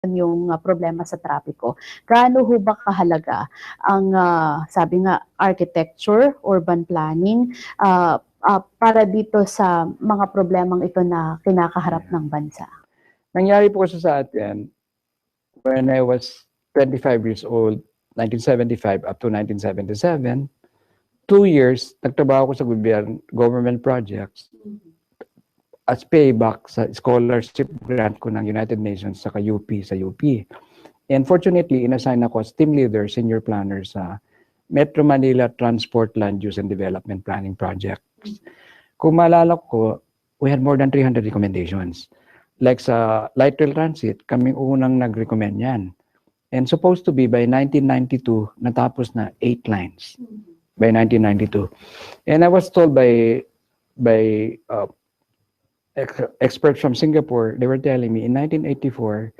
yung problema sa trapiko. Gaano ho ba kahalaga ang sabi nga architecture, urban planning para dito sa mga problemang ito na kinakaharap ng bansa? Nangyari po kasi sa atin when I was 25 years old, 1975 up to 1977, 2 years nagtrabaho ko sa government projects as payback sa scholarship grant ko ng United Nations sa UP, sa UP. And fortunately, inassign ako as team leader, senior planner sa Metro Manila Transport Land Use and Development Planning Project. Kung maalala ko, we had more than 300 recommendations. Like sa light rail transit, kaming unang nag-recommend yan. And supposed to be by 1992, natapos na 8 lines. By 1992. And I was told by experts from Singapore, they were telling me in 1984,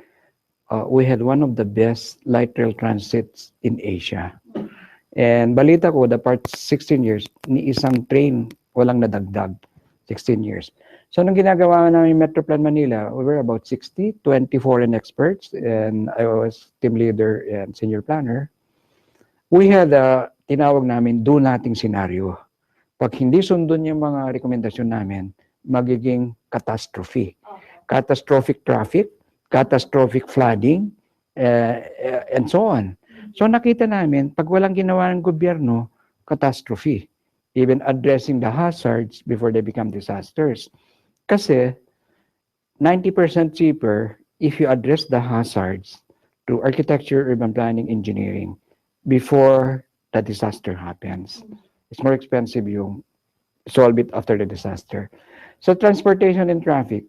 we had one of the best light rail transits in Asia. And balita ko, the past 16 years, ni isang train walang nadagdag, 16 years. So nung ginagawa namin Metro Plan Manila, we were about 60, 20 foreign experts, and I was team leader and senior planner. We had a tinawag namin do nothing scenario. Pag hindi sundon yung mga rekomendasyon namin, magiging catastrophe. Catastrophic traffic, catastrophic flooding, and so on. So nakita namin, pag walang ginawa ng gobyerno, catastrophe. Even addressing the hazards before they become disasters. Kasi 90% cheaper if you address the hazards through architecture, urban planning, engineering before the disaster happens. It's more expensive yung solve it after the disaster. So transportation and traffic,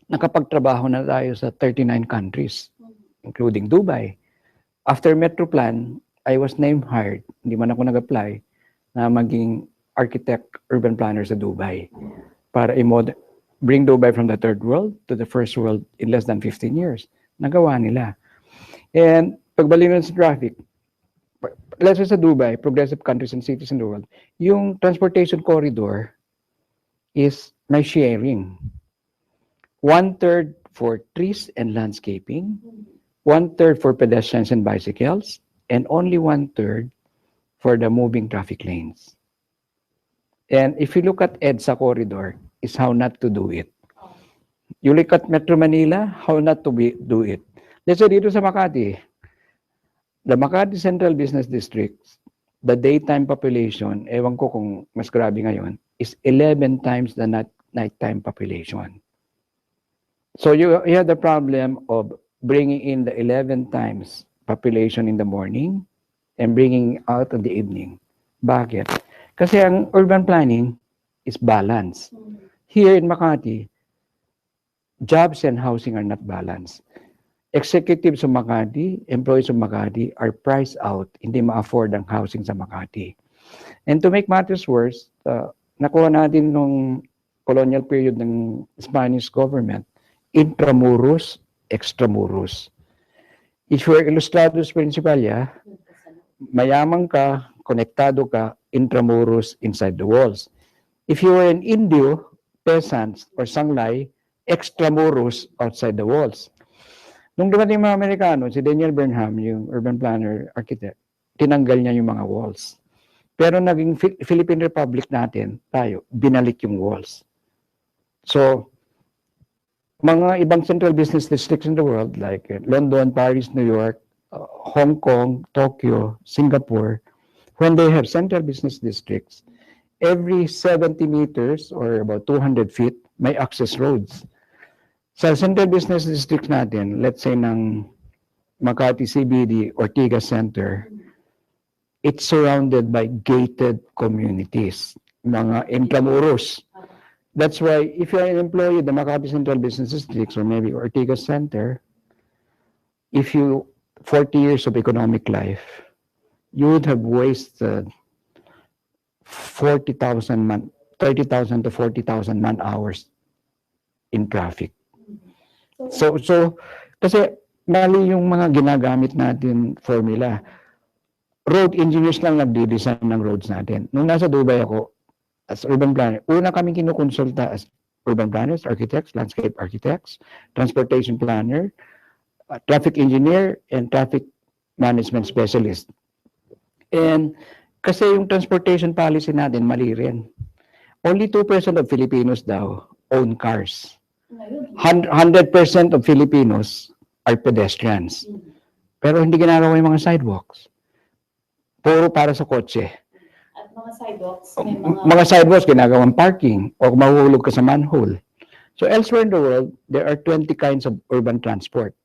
nakapagtrabaho na tayo sa 39 countries, including Dubai. After Metro Plan, I was name hired, hindi man ako nag-apply, na maging architect, urban planner sa Dubai para bring Dubai from the third world to the first world in less than 15 years. Nagawa nila. And pagbalik sa traffic, let's say sa Dubai, progressive countries and cities in the world, yung transportation corridor is may sharing. 1/3 for trees and landscaping, 1/3 for pedestrians and bicycles, and only 1/3 for the moving traffic lanes. And if you look at EDSA corridor, is how not to do it. You look at Metro Manila, how not to do it. Let's say dito sa Makati, the Makati Central Business District, the daytime population, ewan ko kung mas grabe ngayon, is 11 times the nighttime population. So you have the problem of bringing in the 11 times population in the morning and bringing out in the evening. Bakit? Kasi ang urban planning is balance. Here in Makati, jobs and housing are not balanced. Executives of Makati, employees of Makati are priced out, hindi ma-afford ang housing sa Makati. And to make matters worse, nakuha natin nung colonial period ng Spanish government, intramuros, extramuros. If you're ilustrados principalia, mayaman ka, konektado ka, intramuros inside the walls. If you were an Indio, peasants, or sanglay, extramuros outside the walls. Nung dumating mga Amerikano, si Daniel Burnham, yung urban planner, architect, tinanggal niya yung mga walls. Pero naging Philippine Republic natin, tayo, binalik yung walls. So, mga ibang central business districts in the world like London, Paris, New York, Hong Kong, Tokyo, Singapore, when they have central business districts, every 70 meters or about 200 feet, may access roads. Sa central business districts natin, let's say ng Makati CBD, Ortigas Center, it's surrounded by gated communities, mga intramuros. That's why if you're an employee of the Makati Central Business Districts or maybe Ortigas Center, if you 40 years of economic life, you would have wasted 30,000 to 40,000 man hours in traffic. So kasi mali yung mga ginagamit natin formula. Road engineers lang nagdi-design ng roads natin. Nung nasa Dubai ako, as urban planner, una kaming kinukonsulta as urban planners, architects, landscape architects, transportation planner, traffic engineer and traffic management specialist. And kasi yung transportation policy natin mali rin. Only 2% of Filipinos daw own cars. 100% of Filipinos are pedestrians. Pero hindi ginagawa yung mga sidewalks. Puro para sa kotse. At mga sidewalks, Mga sidewalks ginagawang parking o mahuhulog ka sa manhole. So elsewhere in the world, there are 20 kinds of urban transport.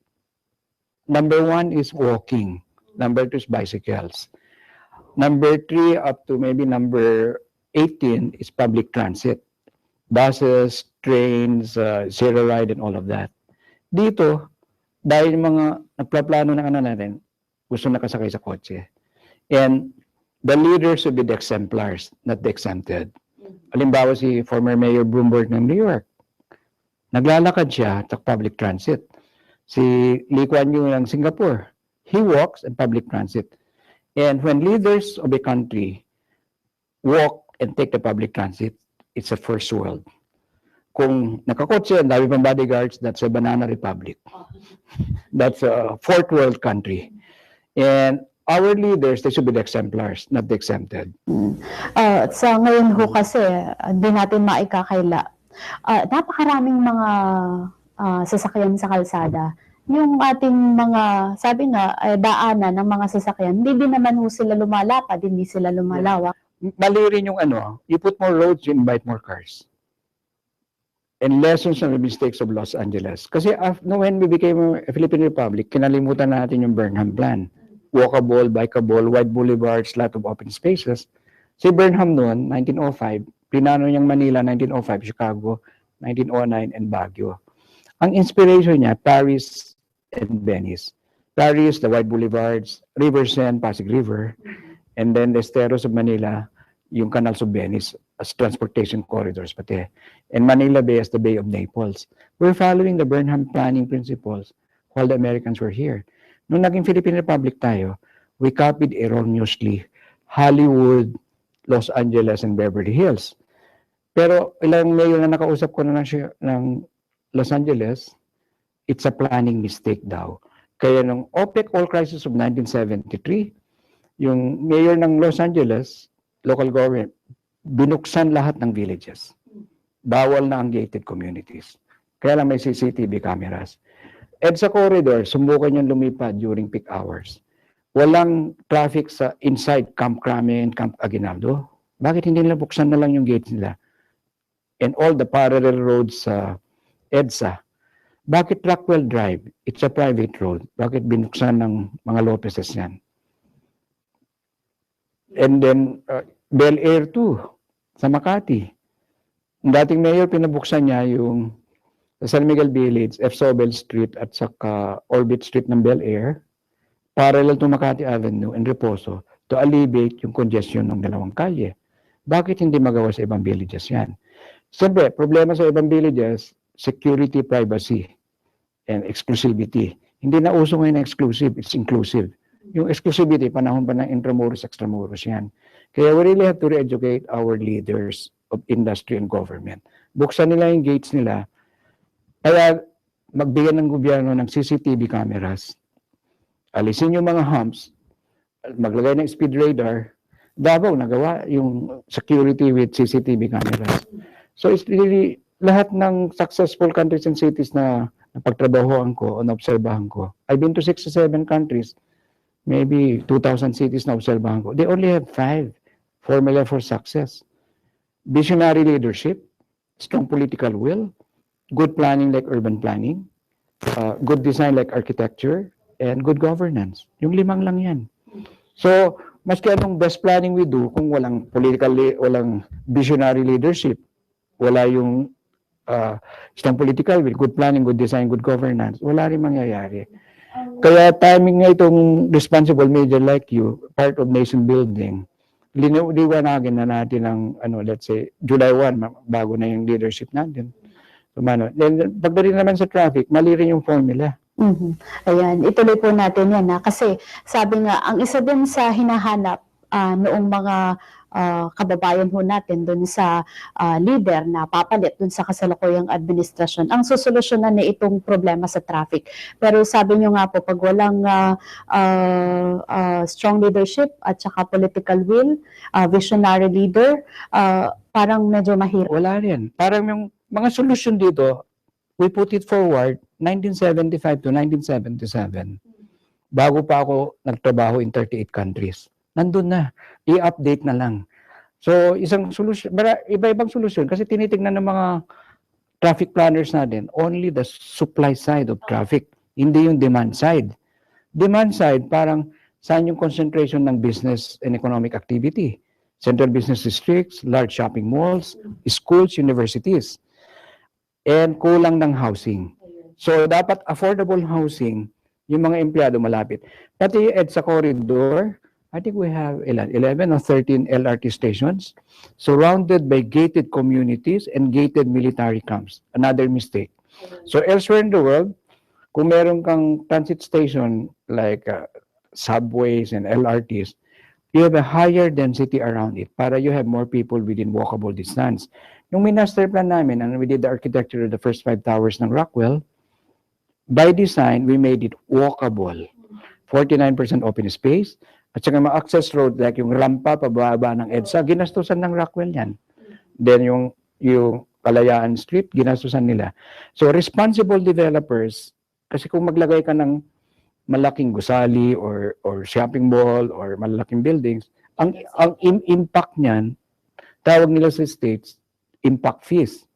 Number 1 is walking. Number 2 is bicycles. Number 3 up to maybe number 18 is public transit. Buses, trains, zero ride and all of that. Dito, dahil mga nagplaplano ng natin, gusto nakasakay sa kotse. And the leaders should be the exemplars, not the exempted. Halimbawa si former Mayor Bloomberg ng New York. Naglalakad siya sa public transit. Si Lee Kuan Yew ng Singapore, he walks in public transit. And when leaders of a country walk and take the public transit, it's a first world. Kung nakakotse, ang dami pang bodyguards, that's a banana republic. That's a fourth world country. And our leaders, they should be the exemplars, not the exempted. Sa ngayon ho kasi, hindi natin maikakaila. Napakaraming mga sasakyan sa kalsada. Yung ating mga, sabi nga, daanan ng mga sasakyan, hindi din naman ho sila lumalapad, hindi sila lumalawak. Mali rin yung you put more roads, you invite more cars. And lessons from the mistakes of Los Angeles. Kasi when we became a Philippine Republic, kinalimutan natin yung Burnham Plan. Walkable, bikeable, wide boulevards, lot of open spaces. Si Burnham noon, 1905, plinano niyang Manila, 1905, Chicago, 1909, and Baguio. Ang inspiration niya, Paris and Venice. Paris, the wide boulevards, River Seine, Pasig River, and then the Esteros of Manila, yung canals of Venice as transportation corridors pati. And Manila Bay as the Bay of Naples. We're following the Burnham planning principles while the Americans were here. Nung naging Philippine Republic tayo, we copied erroneously Hollywood, Los Angeles, and Beverly Hills. Pero ilang mayor na nakausap ko na ng Los Angeles, it's a planning mistake daw. Kaya nung OPEC oil crisis of 1973, yung mayor ng Los Angeles, local government, binuksan lahat ng villages. Bawal na ang gated communities. Kaya lang may CCTV cameras. At sa corridor, sumbukan yung lumipad during peak hours. Walang traffic sa inside Camp Crame and Camp Aguinaldo. Bakit hindi nila buksan na lang yung gates nila? And all the parallel roads sa EDSA. Bakit Rockwell Drive? It's a private road. Bakit binuksan ng mga Lopez's yan? And then, Bel Air 2 sa Makati. Ang dating mayor, pinabuksan niya yung San Miguel Village, F. Sobel Street at saka Orbit Street ng Bel Air, parallel to Makati Avenue and Reposo to alleviate yung congestion ng dalawang kalye. Bakit hindi magawa sa ibang villages yan? Siyempre, problema sa ibang villages, security, privacy, and exclusivity. Hindi na uso ngayon na exclusive, it's inclusive. Yung exclusivity, panahon pa ng intramuros, extramuros yan. Kaya we really have to re-educate our leaders of industry and government. Buksan nila yung gates nila. Kaya magbigyan ng gobyerno ng CCTV cameras. Alisin yung mga humps, maglagay ng speed radar. Davao, nagawa yung security with CCTV cameras. So it's really, lahat ng successful countries and cities na napagtrabahoan ko o naobserbahan ko, I've been to 67 countries, maybe 2,000 cities na obserbahan ko. They only have 5 formula for success. Visionary leadership, strong political will, good planning like urban planning, good design like architecture, and good governance. Yung 5 lang yan. So, maski anong best planning we do, kung walang walang visionary leadership, wala yung strong political will, good planning, good design, good governance, wala rin mangyayari. Kaya timing nga itong responsible media like you, part of nation building, liwanagin na natin ang, let's say, July 1, bago na yung leadership natin. Then, pagdating naman sa traffic, mali rin yung formula. Ayan, ituloy po natin yan. Kasi sabi nga, ang isa din sa hinahanap noong mga kababayan ho natin dun sa leader na papalit dun sa kasalukuyang administrasyon ang susolusyonan na itong problema sa traffic. Pero sabi nyo nga po, pag walang strong leadership at saka political will, visionary leader, parang medyo mahirap. Wala rin. Parang yung mga solusyon dito, we put it forward 1975 to 1977. Bago pa ako nagtrabaho in 38 countries. Nandun na. I-update na lang. So, isang solusyon, iba-ibang solusyon kasi tinitingnan ng mga traffic planners natin only the supply side of traffic, hindi yung demand side. Demand side, parang saan yung concentration ng business and economic activity? Central business districts, large shopping malls, schools, universities. And kulang ng housing. So, dapat affordable housing, yung mga empleyado malapit. Pati EDSA corridor, I think we have 11 or 13 LRT stations surrounded by gated communities and gated military camps. Another mistake. So elsewhere in the world, kung meron kang transit station like subways and LRTs, you have a higher density around it para you have more people within walkable distance. Yung master plan namin, and we did the architecture of the first 5 towers ng Rockwell, by design, we made it walkable. 49% open space. At saka mga access road, like yung rampa, pababa ng EDSA, ginastusan ng Rockwell yan. Then yung Kalayaan Street, ginastusan nila. So responsible developers, kasi kung maglagay ka ng malaking gusali or shopping mall or malaking buildings, ang impact niyan, tawag nila sa states, impact fees.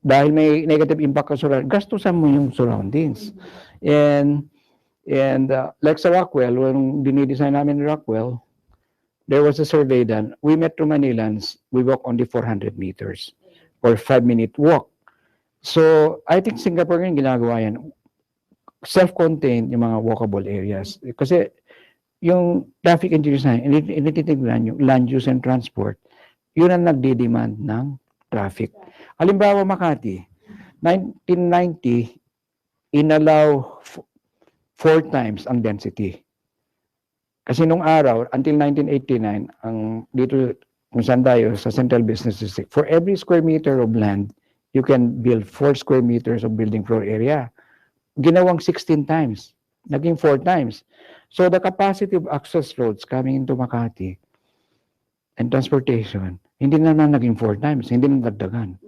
Dahil may negative impact sa surroundings, gastusan mo yung surroundings. And like sa Rockwell, when dinidesign namin Rockwell, there was a survey done. We Metro Manilans, we walk only 400 meters or 5-minute walk. So, I think Singapore yung ginagawa yan. Self-contained yung mga walkable areas. Kasi yung traffic engineers na, initignan yung land use and transport, yun ang nagdi-demand ng traffic. Halimbawa, Makati, 1990, inallow 4 times ang density. Kasi nung araw, until 1989, ang dito kung saan tayo sa Central Business District, for every square meter of land, you can build 4 square meters of building floor area. Ginawang 16 times. Naging 4 times. So the capacity of access roads coming into Makati and transportation, hindi naman naging 4 times, hindi na dagdagan.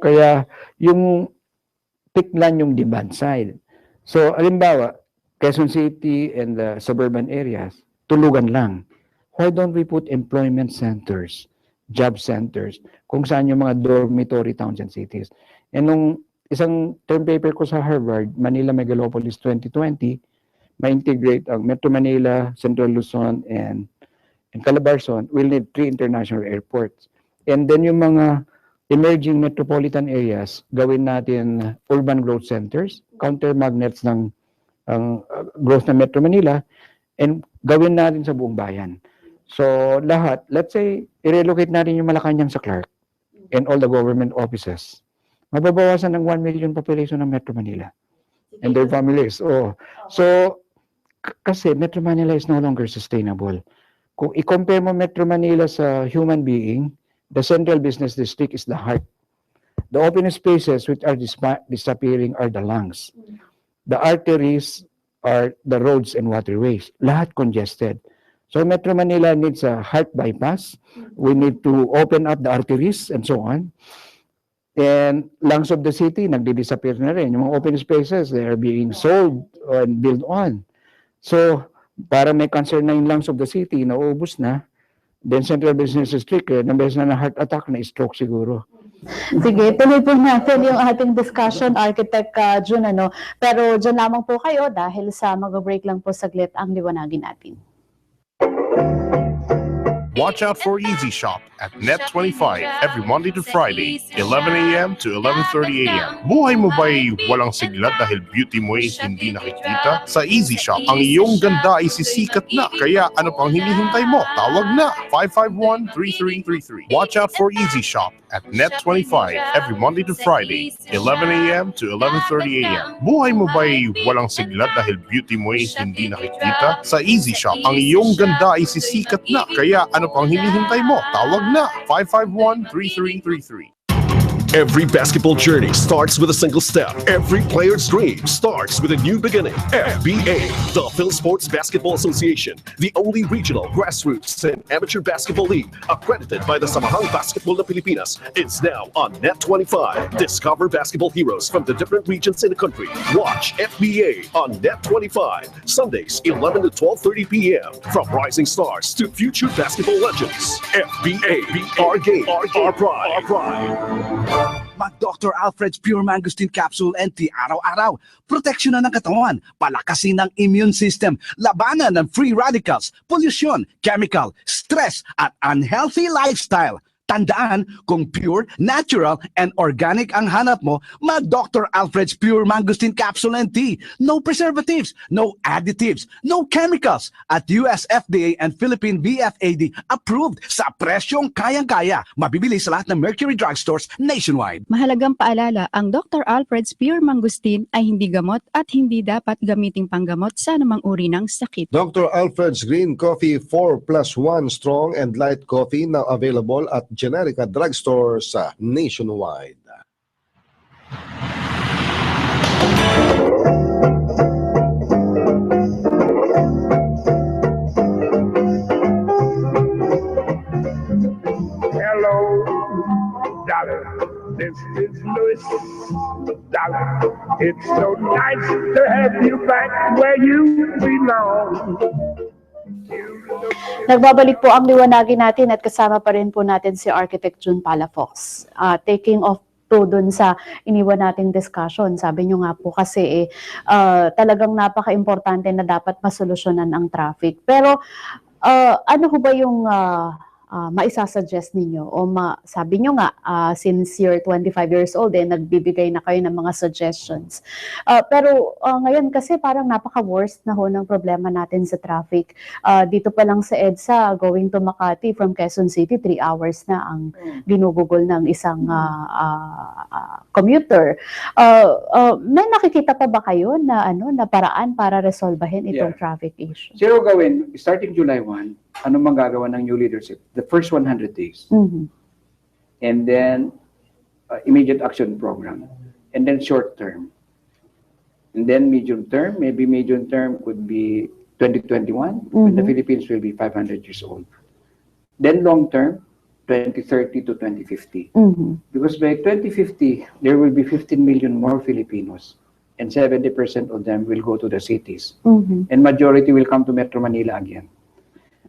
Kaya yung tiklan yung demand side. So, alimbawa, Quezon City and the suburban areas, tulugan lang. Why don't we put employment centers, job centers, kung saan yung mga dormitory towns and cities? And nung isang term paper ko sa Harvard, Manila Megalopolis 2020, ma-integrate ang Metro Manila, Central Luzon, and Calabarzon, will need 3 international airports. And then yung mga emerging metropolitan areas, gawin natin urban growth centers, counter magnets ng growth ng Metro Manila, and gawin natin sa buong bayan. So lahat, let's say, i-relocate natin yung Malacanang sa Clark and all the government offices. Mababawasan ng 1 million population ng Metro Manila and their families. So, kasi Metro Manila is no longer sustainable. Kung i-compare mo Metro Manila sa human being, the Central Business District is the heart. The open spaces which are disappearing are the lungs. The arteries are the roads and waterways. Lahat congested. So Metro Manila needs a heart bypass. We need to open up the arteries and so on. And lungs of the city, nagdi-disappear na rin. Yung mga open spaces, they are being sold and built on. So, para may cancer na yung lungs of the city, nauubos na, then Central Business District, nabes na heart attack, na stroke siguro. Sige, tuloy po natin yung ating discussion, Architect Jun, ano. Pero dyan lamang po kayo dahil sa mag-break lang po saglit ang liwanagin natin. Watch out for Easy Shop at Net25 every Monday to Friday, 11 a.m. to 11:30 a.m. Buhay mo ba'y walang sigla dahil beauty mo ay hindi nakikita? Sa Easy Shop, ang iyong ganda ay sisikat na. Kaya ano pang hinihintay mo? Tawag na 551-3333. Watch out for Easy Shop at Net25 every Monday to Friday, 11 a.m. to 11:30 a.m. Buhay mo ba'y walang sigla dahil beauty mo ay hindi nakikita? Sa Easy Shop, ang iyong ganda ay sisikat na. Kaya ano ano pang hinihintay mo? Tawag na 551-3333. Every basketball journey starts with a single step. Every player's dream starts with a new beginning. FBA, the Phil Sports Basketball Association, the only regional, grassroots, and amateur basketball league accredited by the Samahang Basketball ng Pilipinas, is now on Net25. Discover basketball heroes from the different regions in the country. Watch FBA on Net25, Sundays 11 to 12:30 p.m. From rising stars to future basketball legends. FBA, our game, our pride. Our pride. Mag Dr. Alfred's Pure Mangosteen Capsule NT araw-araw. Proteksyon na ng katawan, palakasin ng immune system, labanan ng free radicals, pollution, chemical, stress, at unhealthy lifestyle. Tandaan, kung pure, natural, and organic ang hanap mo, mag Dr. Alfred's Pure Mangosteen Capsule and Tea. No preservatives, no additives, no chemicals. At US FDA and Philippine BFAD approved sa presyong kayang-kaya. Mabibili sa lahat ng Mercury drugstores nationwide. Mahalagang paalala, ang Dr. Alfred's Pure Mangosteen ay hindi gamot at hindi dapat gamiting panggamot sa anumang uri ng sakit. Dr. Alfred's Green Coffee 4+1 Strong and Light Coffee now available at generic at drugstores nationwide. Hello, darling. This is Louis, darling. It's so nice to have you back where you belong. Nagbabalik po ang liwanagin natin at kasama pa rin po natin si Architect June Palafox. Taking off po dun sa iniwan nating discussion. Sabi nyo nga po kasi talagang napaka-importante na dapat masolusyonan ang traffic. Pero ano ho ba yung maisasuggest ninyo? O sabi nyo nga, since you're 25 years old, nagbibigay na kayo ng mga suggestions. Pero ngayon kasi parang napaka-worst na ho ng problema natin sa traffic. Dito pa lang sa EDSA, going to Makati from Quezon City, 3 hours na ang ginugugol ng isang commuter. May nakikita pa ba kayo na na paraan para resolbahin itong traffic issue? Zero gawin, starting July 1, ano magagawa ng new leadership? The first 100 days. And then, immediate action program. And then short term. And then medium term, maybe medium term could be 2021, when the Philippines will be 500 years old. Then long term, 2030 to 2050. Because by 2050, there will be 15 million more Filipinos. And 70% of them will go to the cities. And majority will come to Metro Manila again.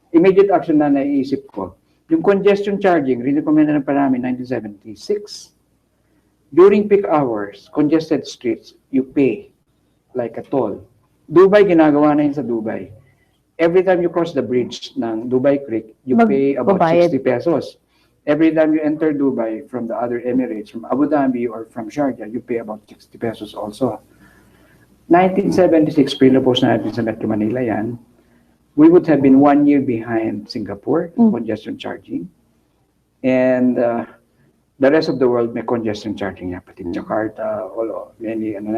Immediate action na naiisip ko, yung congestion charging, recommended na pa namin 1976. During peak hours, congested streets, you pay like a toll. Dubai, ginagawa na yun sa Dubai. Every time you cross the bridge ng Dubai Creek, you pay about 60 pesos. Every time you enter Dubai from the other Emirates, from Abu Dhabi or from Sharjah, you pay about 60 pesos also. 1976, pinapos na natin sa Metro Manila yan. We would have been 1 year behind Singapore, congestion charging. And the rest of the world may congestion charging yan, pati Jakarta, many, and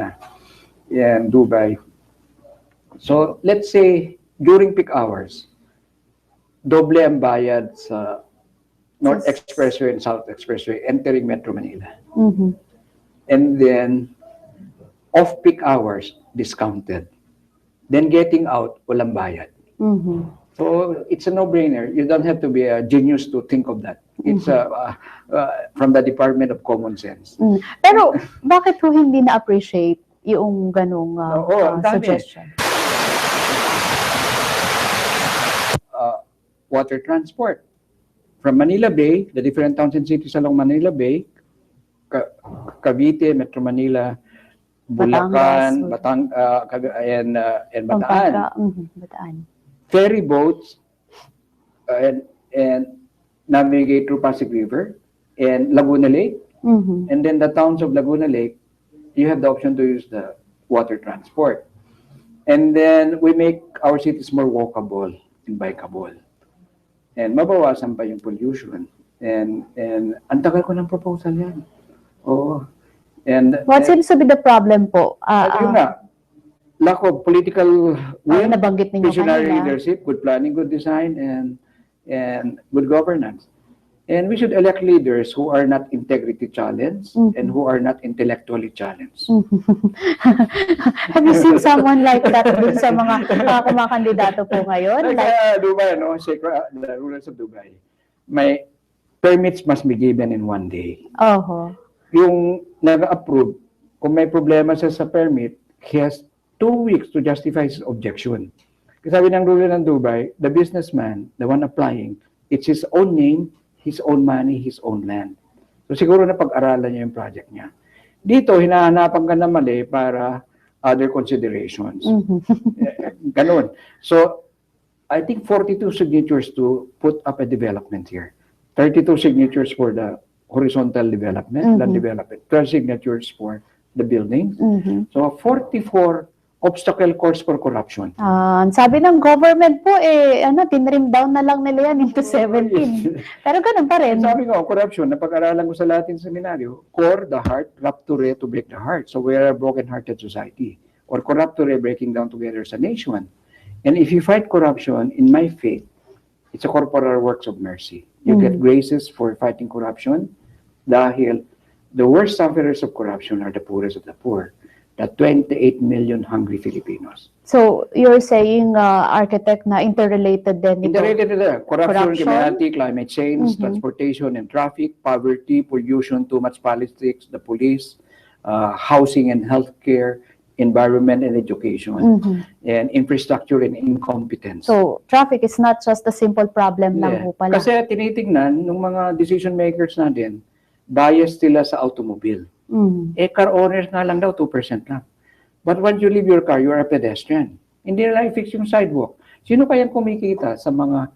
Dubai. So let's say during peak hours, doble ang bayad sa North Expressway and South Expressway entering Metro Manila. And then off-peak hours, discounted. Then getting out, walang bayad. So it's a no-brainer. You don't have to be a genius to think of that. It's from the Department of Common Sense. Pero bakit ho hindi na-appreciate yung ganong suggestion? Water transport. From Manila Bay, the different towns and cities along Manila Bay, Cavite, Metro Manila, Bulacan, and Bataan. Ferry boats and navigate through Pasig River and Laguna Lake. And then the towns of Laguna Lake, you have the option to use the water transport. And then we make our cities more walkable and bikeable. And mabawasan pa yung pollution. And ang tagal ko ng proposal yan. Oh. And what seems to be the problem po? Yun nga, lack of political will, nabanggit ninyo visionary kanina. leadership, good planning, good design, and good governance. And we should elect leaders who are not integrity challenged and who are not intellectually challenged. Have you seen someone like that dun sa mga kumakandidato po ngayon? Like Dubai, no? The rulers of Dubai. May permits must be given in 1 day. Oho. Yung nag-approve, kung may problema siya sa permit, he has 2 weeks to justify his objection. Kasi sabi ng ruler ng Dubai, the businessman, the one applying, it's his own name, his own money, his own land. So siguro na pag-aralan niya yung project niya. Dito, hinahanapan ka na mali para other considerations. Ganun. So, I think 42 signatures to put up a development here. 32 signatures for the horizontal development, land development. 12 signatures for the buildings. So, 44 obstacle course for corruption. Sabi ng government po, tinrim down na lang nila yan into 17. Pero ganun pa rin. Sabi ko, corruption, napag-aralan ko sa Latin seminaryo, core, the heart, rapture, to break the heart. So we are a broken-hearted society. Or corrupture, breaking down together as a nation. And if you fight corruption, in my faith, it's a corporal works of mercy. You get graces for fighting corruption dahil the worst sufferers of corruption are the poorest of the poor. The 28 million hungry Filipinos. So, you're saying, architect, na interrelated din ito? Interrelated na. Corruption, criminality, climate change, transportation and traffic, poverty, pollution, too much politics, the police, housing and healthcare, environment and education, and infrastructure and incompetence. So, traffic is not just a simple problem lang po pala. Kasi tinitignan ng mga decision makers natin, bias sila sa automobile. Car owners nga lang daw, 2% lang. But once you leave your car, you are a pedestrian. Hindi nila i-fix yung sidewalk. Sino kayang kumikita sa mga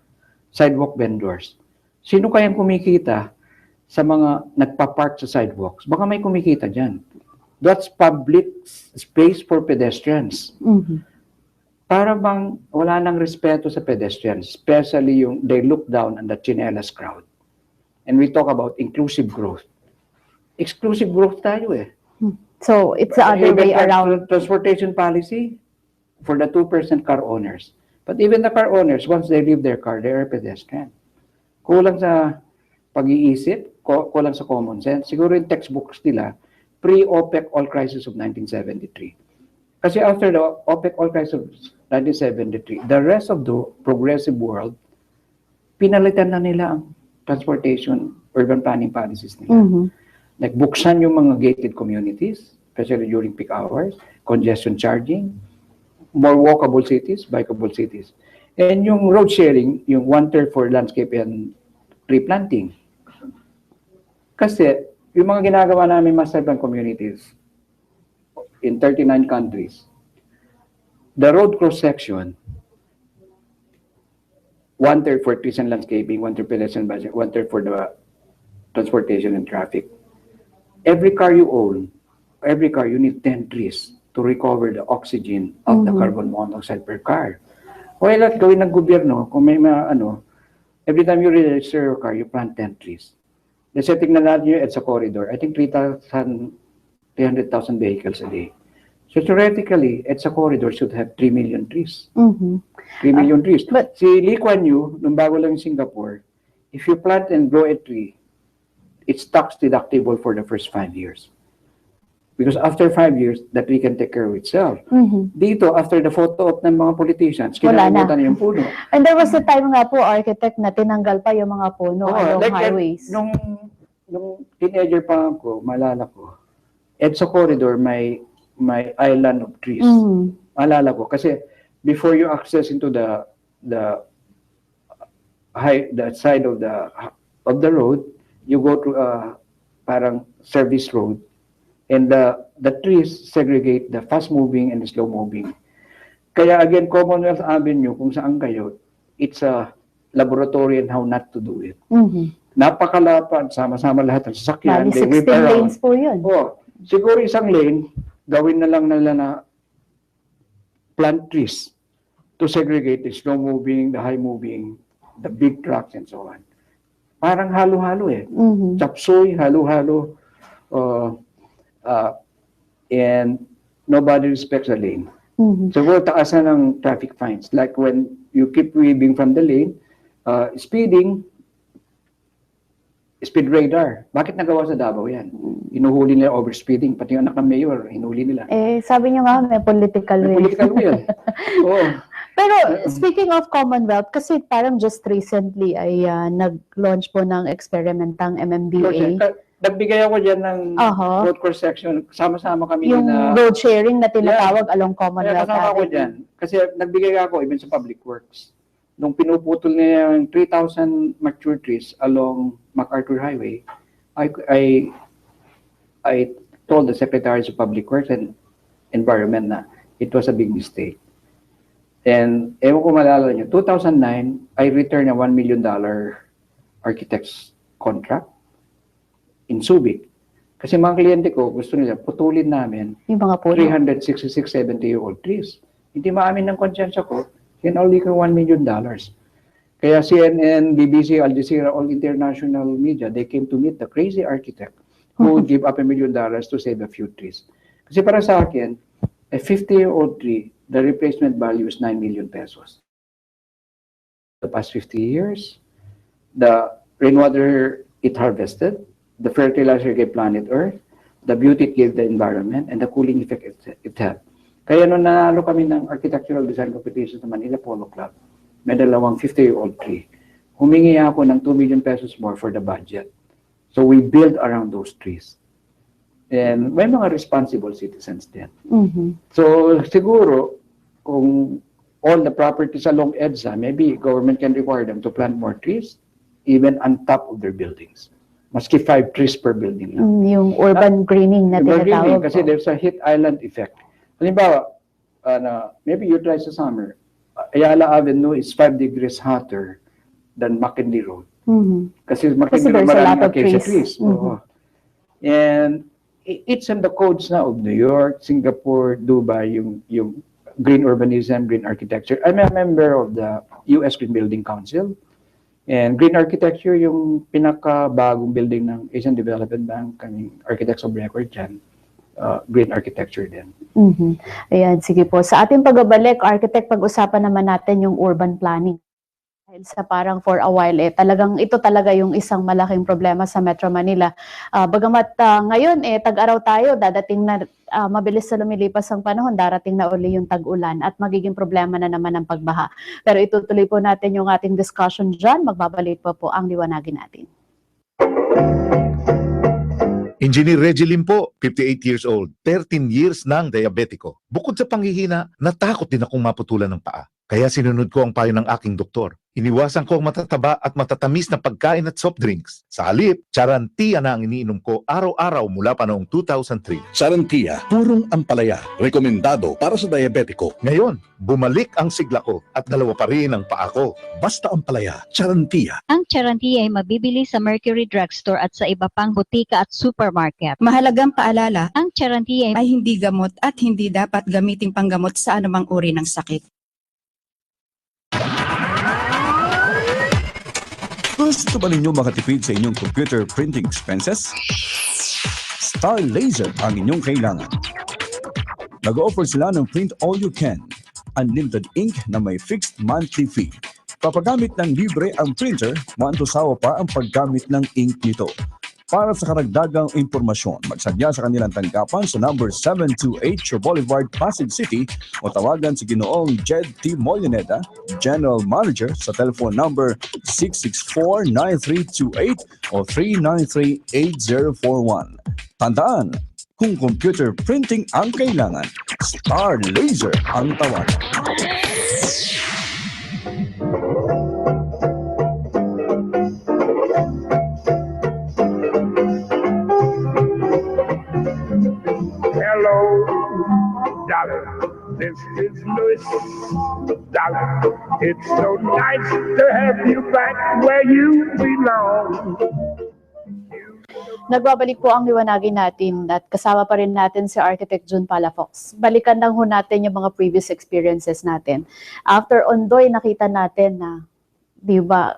sidewalk vendors? Sino kayang kumikita sa mga nagpa-park sa sidewalks? Baka may kumikita dyan. That's public space for pedestrians. Para bang wala nang respeto sa pedestrians, especially yung they look down on the chinelas crowd. And we talk about inclusive growth. Exclusive growth tayo eh. So, it's the other way around. Transportation policy for the 2% car owners. But even the car owners, once they leave their car, they are pedestrian. Kulang sa pag-iisip, kulang sa common sense. Siguro yung textbooks nila, pre-OPEC oil crisis of 1973. Kasi after the OPEC oil crisis of 1973, the rest of the progressive world, pinalitan na nila ang transportation, urban planning policies nila. Like buksan yung mga gated communities, especially during peak hours, congestion charging, more walkable cities, bikeable cities. And yung road sharing, yung 1/3 for landscape and tree planting. Kasi yung mga ginagawa namin master plan communities in 39 countries, the road cross-section, 1/3 for trees and landscaping, 1/3 pedestrian budget, 1/3 for the transportation and traffic. Every car you own, every car, you need 10 trees to recover the oxygen of the carbon monoxide per car. Well, at gawin ng gobyerno, kung may every time you register your car, you plant 10 trees. Let's say, tingnan natin yung EDSA corridor. I think 300,000 vehicles a day. So theoretically, EDSA corridor should have 3 million trees. 3 million trees. But si Lee Kuan Yew, nung bago lang in Singapore, if you plant and grow a tree, it's tax deductible for the first 5 years. Because after 5 years, the tree can take care of itself. Dito, after the photo op ng mga politicians, kinalimutan na yung puno. And there was a time nga po, architect, na tinanggal pa yung mga puno along highways. Nung teenager pa ako, malala ko, EDSA corridor may island of trees. Malala ko. Kasi before you access into the side of the road, you go to parang service road, and the trees segregate the fast-moving and the slow-moving. Kaya again, Commonwealth Avenue, kung saan kayo, it's a laboratory on how not to do it. Napakalapad, sama-sama lahat ng sasakyan. 16 lanes po yun. Siguro isang lane, gawin na lang nila na plant trees to segregate the slow-moving, the high-moving, the big trucks, and so on. Parang halo-halo eh. Chapsoy, halo-halo. And nobody respects the lane. Siguro taasan ng traffic fines. Like when you keep weaving from the lane, Speeding, speed radar. Bakit nagawa sa Davao yan? Inuhuli nila overspeeding, pati yung anak ng mayor, hinuli nila. Sabi niyo nga, may political May will. political will. Oo. Pero speaking of Commonwealth, kasi parang just recently ay nag-launch po ng experimentang MMDA. Nagbigay ako dyan ng Aha. road course section. Sama-sama kami Yung na... road sharing na tinatawag along Kaya Commonwealth kasama ko Avenue. dyan. Kasi nagbigay ako even sa public works. Nung pinuputol niya yung 3,000 mature trees along MacArthur Highway, I told the Secretaries of Public Works and Environment na it was a big mistake. And ewan ko malala niyo, 2009, I returned a $1 million architect's contract in Subic. Kasi mga kliyente ko, gusto nila, putulin namin Yung mga puno. 366, 70-year-old trees. Hindi maamin ng konsyensya ko, only ko $1 million. Kaya CNN, BBC, Al Jazeera, all international media, they came to meet the crazy architect who would give up $1 million to save a few trees. Kasi para sa akin, a 50-year-old tree, the replacement value is 9 million pesos. The past 50 years, the rainwater it harvested, the fertilizer it gave planet Earth, the beauty it gave the environment, and the cooling effect it had. Kaya nung nanalo kami ng architectural design competition sa Manila Polo Club, may dalawang 50-year-old tree. Humingi ako ng 2 million pesos more for the budget. So we build around those trees. And may mga responsible citizens din. So siguro, kung all the properties along EDSA, maybe government can require them to plant more trees, even on top of their buildings. Maski 5 trees per building lang. Yung urban greening na Urban greening, tinatawag. kasi there's a heat island effect. Halimbawa, maybe you try sa summer, Ayala Avenue is 5 degrees hotter than McKinley Road. Kasi McKinley Road, there's a lot maraming of acacia trees. trees. Oo. And it's in the codes na of New York, Singapore, Dubai, yung green urbanism, green architecture. I'm a member of the US Green Building Council. And green architecture, yung pinakabagong building ng Asian Development Bank, kaming architects of record dyan, green architecture din. Ayan, sige po. Sa ating pagbabalik, architect, pag-usapan naman natin yung urban planning. Dahil sa parang for a while, talagang ito talaga yung isang malaking problema sa Metro Manila. Bagamat ngayon, tag-araw tayo, dadating na, mabilis na lumilipas ang panahon, darating na uli yung tag-ulan at magiging problema na naman ang pagbaha. Pero itutuloy po natin yung ating discussion dyan. Magbabalik po ang liwanagin natin. Engineer Reggie Lim po, 58 years old, 13 years nang diabetiko. Bukod sa panghihina, natakot din akong maputulan ng paa. Kaya sinunod ko ang payo ng aking doktor. Iniwasan ko ang matataba at matatamis na pagkain at soft drinks. Sa halip, Charantia na ang iniinom ko araw-araw mula pa noong 2003. Charantia, purong ampalaya. Rekomendado para sa diabetiko. Ngayon, bumalik ang sigla ko at dalawa pa rin ang paa ko. Basta ampalaya, Charantia. Ang Charantia ay mabibili sa Mercury Drugstore at sa iba pang butika at supermarket. Mahalagang paalala, Ang Charantia ay hindi gamot at hindi dapat gamiting panggamot sa anumang uri ng sakit. Gusto ba ninyo makatipid sa inyong computer printing expenses? Star Laser ang inyong kailangan. Nag-offer sila ng print all you can, unlimited ink na may fixed monthly fee. Papagamit ng libre ang printer, maantusawa pa ang paggamit ng ink nito. Para sa karagdagang impormasyon, magsadya sa kanilang tanggapan sa number 728 Shaw Boulevard, Pasig City o tawagan si Ginoong Jed T. Molineda, General Manager sa telephone number 664-9328 o 393-8041. Tandaan, kung computer printing ang kailangan, Star Laser ang tawagan. Hello, darling. This is Louis, darling. It's so nice to have you back where you belong. Nagbabalik po ang liwanagin natin at kasama pa rin natin si Architect June Palafox. Balikan lang ho natin yung mga previous experiences natin. After Ondoy, nakita natin na di ba,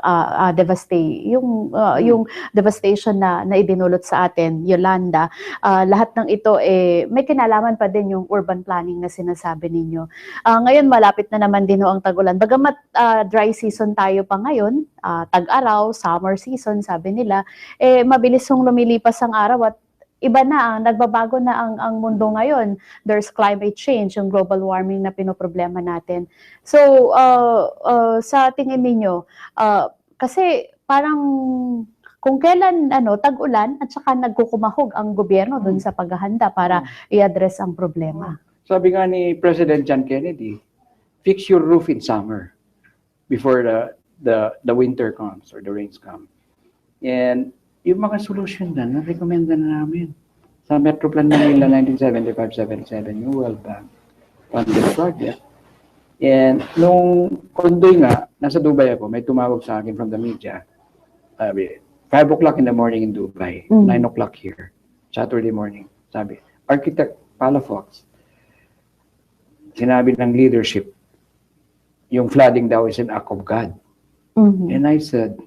yung devastation na idinulot sa atin, Yolanda, lahat ng ito may kinalaman pa din yung urban planning na sinasabi ninyo. Ngayon malapit na naman din ang tag-ulan. Bagamat dry season tayo pa ngayon, tag-araw, summer season sabi nila, mabilis yung lumilipas ang araw at iba na, nagbabago na ang mundo ngayon. There's climate change, yung global warming na pinoproblema natin. So, sa tingin ninyo, kasi parang kung kailan tag-ulan at saka nagkukumahog ang gobyerno dun sa paghahanda para i-address ang problema. Sabi nga ni President John Kennedy, fix your roof in summer before the winter comes or the rains come. And yung mga solution na na-recommenda na namin sa Metro Plan Manila 1975-77, yung World Bank funded project. And nung kondoy nga, nasa Dubai ako, may tumawag sa akin from the media. 5 o'clock in the morning in Dubai, 9 o'clock here, Saturday morning. Sabi, Architect Palafox, sinabi ng leadership, yung flooding daw is an act of God. And I said,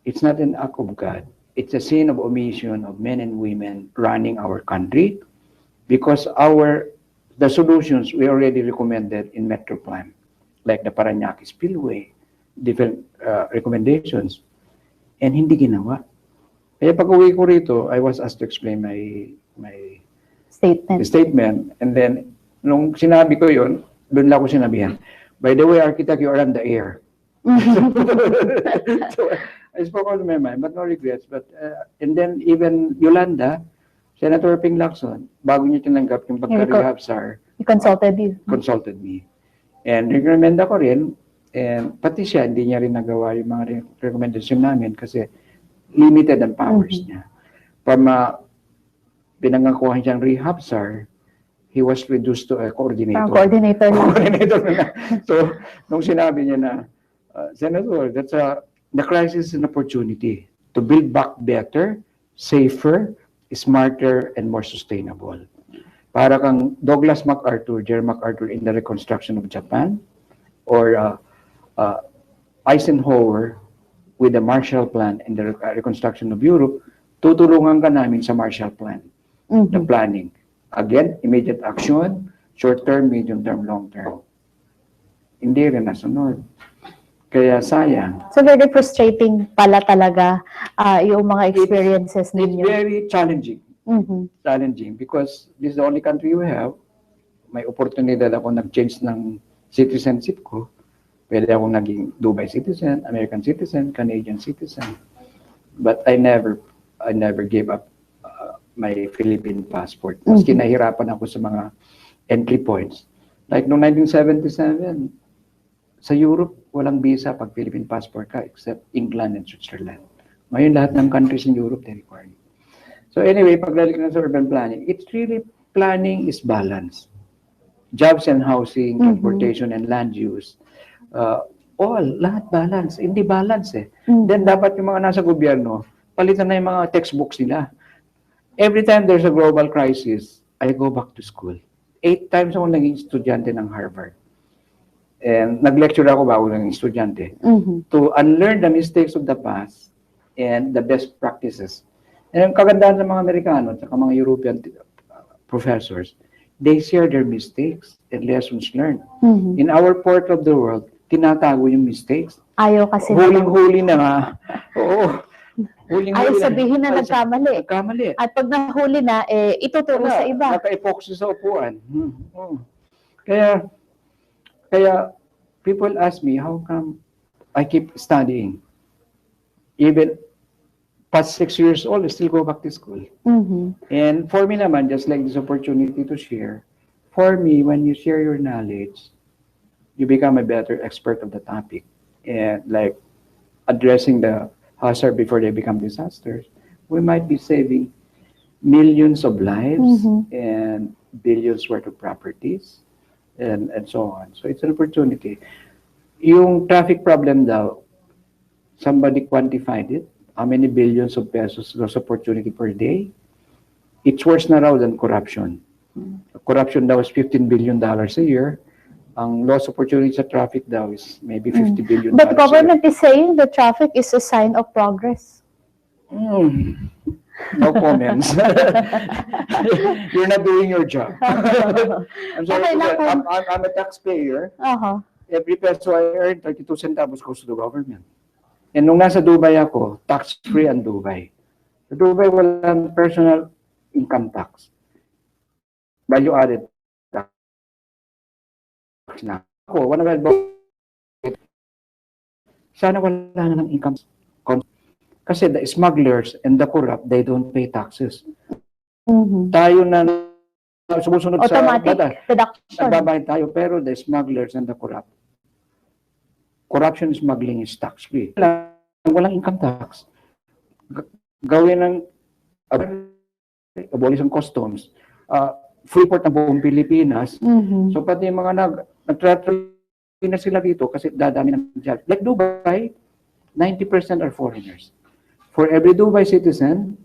it's not an act of God. It's a sin of omission of men and women running our country, because the solutions we already recommended in Metro Plan, like the Parañaque Spillway, different recommendations, and hindi ginawa. Kaya pag uwi ko rito, I was asked to explain my statement, and then nung sinabi ko yun, doon lang ako sinabihan, by the way, architect, you are on the air. So, I spoke out of my mind, but no regrets. But and then even Yolanda, Senator Ping Lacson, bago niya tinanggap yung pagka-rehab SAR, consulted me. And recommend ako rin, and pati siya, hindi niya rin nagawa yung mga recommendation namin kasi limited ang powers niya. From pinangakuhan siyang rehab SAR, he was reduced to a coordinator. Coordinator na. So, nung sinabi niya na, Senator, the crisis is an opportunity to build back better, safer, smarter, and more sustainable. Para kang Douglas MacArthur, Jerry MacArthur in the reconstruction of Japan, or Eisenhower with the Marshall Plan in the reconstruction of Europe, tutulungan ka namin sa Marshall Plan, the planning. Again, immediate action, short-term, medium-term, long-term. Hindi rin nasunod. Kaya sayang. So very frustrating pala talaga yung mga experiences ninyo. It's very challenging. Challenging because this is the only country we have. May opportunidad ako nag-change ng citizenship ko. Pwede ako naging Dubai citizen, American citizen, Canadian citizen. But I never gave up my Philippine passport. Maski nahirapan ako sa mga entry points. Like noong 1977, sa Europe, walang visa pag Philippine passport ka except England and Switzerland. Ngayon, lahat ng countries in Europe, they require it. So anyway, paglalik na sa urban planning, it's really planning is balance. Jobs and housing, transportation and land use, lahat balance. Hindi balance eh. Then dapat yung mga nasa gobyerno, palitan na yung mga textbooks nila. Every time there's a global crisis, I go back to school. 8 times ako naging estudyante ng Harvard. And nag-lecture ako bago naging estudyante to unlearn the mistakes of the past and the best practices. And ang kagandahan ng mga Amerikano at mga European professors, they share their mistakes and lessons learned. In our part of the world, tinatago yung mistakes. Ayaw kasi. Huling-huli na nga. Oo. Ayaw sabihin na nagkamali. Nagkamali. At pag nahuli na, ituturo sa iba. Naka-epoxy sa upuan. Kaya people ask me, how come I keep studying? Even past 6 years old, I still go back to school. And for me naman, just like this opportunity to share, for me, when you share your knowledge, you become a better expert of the topic. And like addressing the hazard before they become disasters, we might be saving millions of lives and billions worth of properties. And so on. So it's an opportunity. Yung traffic problem daw, somebody quantified it. How many billions of pesos lost opportunity per day? It's worse na raw than corruption. Corruption daw is $15 billion a year. Ang lost opportunity sa traffic daw is maybe 50 billion But dollars a year. government is saying the traffic is a sign of progress. No comments. You're not doing your job. I'm sorry Okay to lang say, kung- I'm a taxpayer. Aha. Every peso I earn, 32 centavos goes to the government. And nung nasa Dubai ako, tax-free ang Dubai. Sa Dubai, walang personal income tax. Value-added tax na. Ako, sana wala na ng income. Kasi the smugglers and the corrupt, they don't pay taxes. Tayo na sumusunod Automatic sa batas, deduction. nagbabayad tayo, pero the smugglers and the corrupt. Corruption smuggling is tax-free. Walang income tax. Gawin ng abolish ang customs. Free port ng buong Pilipinas. So pati yung mga nagtratrain na sila dito kasi dadami ng job. Like Dubai, 90% are foreigners. For every Dubai citizen,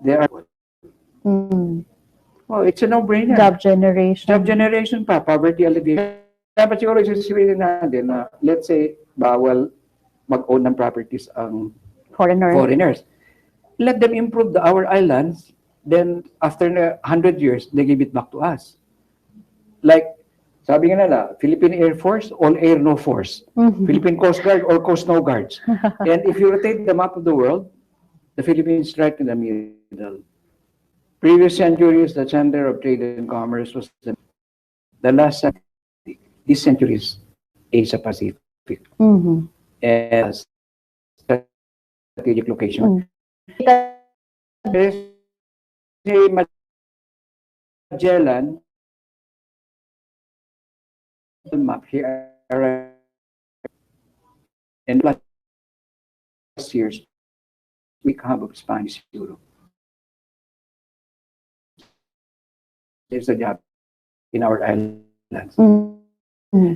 there are... Oh, it's a no-brainer. Job generation. Job generation pa, poverty alleviation. Dapat siguro isisirin natin na, let's say, bawal mag-own ng properties ang foreigners. Let them improve our islands, then after 100 years, they give it back to us. Like, sabi nga nila, Philippine Air Force, all air, no force. Philippine Coast Guard, all coast, no guards. And if you rotate the map of the world, the Philippines right in the middle. Previous centuries, the center of trade and commerce was the last century. This century is Asia Pacific. And strategic location. Magellan map here and last years we hub of Spanish Europe. There's a job in our islands.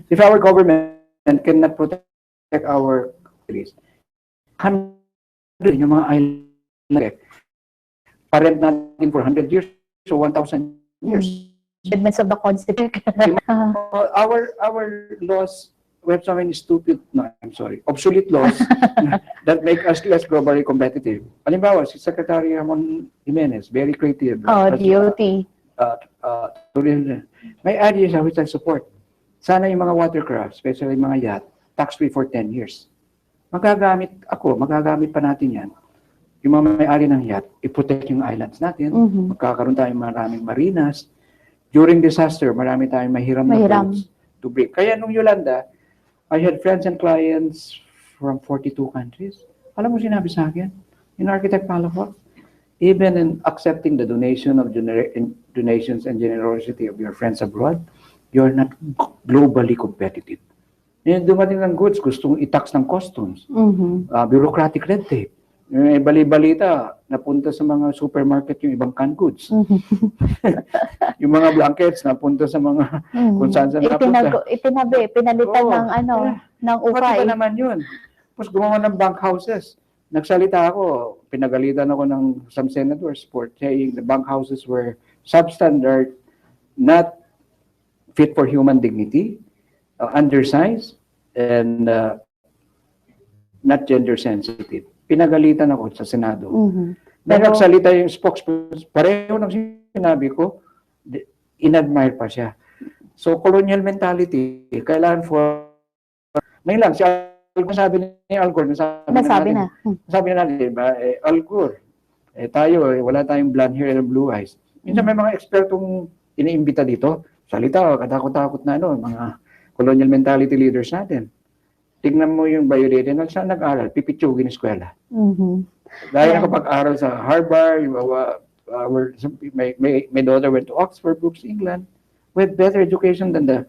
If our government cannot protect our countries, 100 yung mga island, parent natin for 100 years, so 1,000 years. Amendments of the Constitution. Our laws, we have so many stupid, no, I'm sorry, obsolete laws that make us less globally competitive. Halimbawa, si Secretary Ramon Jimenez, very creative. DOT. May ideas which I support. Sana yung mga watercraft, especially mga yacht, tax-free for 10 years. Magagamit pa natin yan. Yung mga may-ari ng yacht, i-protect yung islands natin. Magkakaroon tayong maraming marinas. During disaster, marami tayong mahiram na boats to break. Kaya nung Yolanda, I had friends and clients from 42 countries. Alam mo sinabi sa akin, in Architect Palafox, even in accepting the donation of donations and generosity of your friends abroad, you're not globally competitive. Yung dumating ng goods, gustong i-tax ng customs. Bureaucratic red tape. May bali-balita, napunta sa mga supermarket yung ibang canned goods. Yung mga blankets, napunta sa mga kung saan-saan napunta. Itinabi, pinalitan ng ukay. Pati pa naman yun. Tapos gumawa ng bank houses. Nagsalita ako, pinagalitan ako ng some senators for saying the bank houses were substandard, not fit for human dignity, undersized, and not gender sensitive. Pinagalitan ako sa Senado. Pero nagsalita yung spokesperson, pareho ng sinabi ko, in-admire pa siya. So, colonial mentality, kailangan for... Ngayon lang, sabi ni Al Gore, sabi na natin, diba, Al Gore, tayo, wala tayong blonde hair and blue eyes. Minsan may mga ekspertong iniimbita dito, salita, katakot-takot na mga colonial mentality leaders natin. Tignan mo yung violated, saan nag-aral? Pipitsugin ng eskwela. Dahil nakapag-aral sa Harvard, my daughter went to Oxford, Brooks, England, with better education than the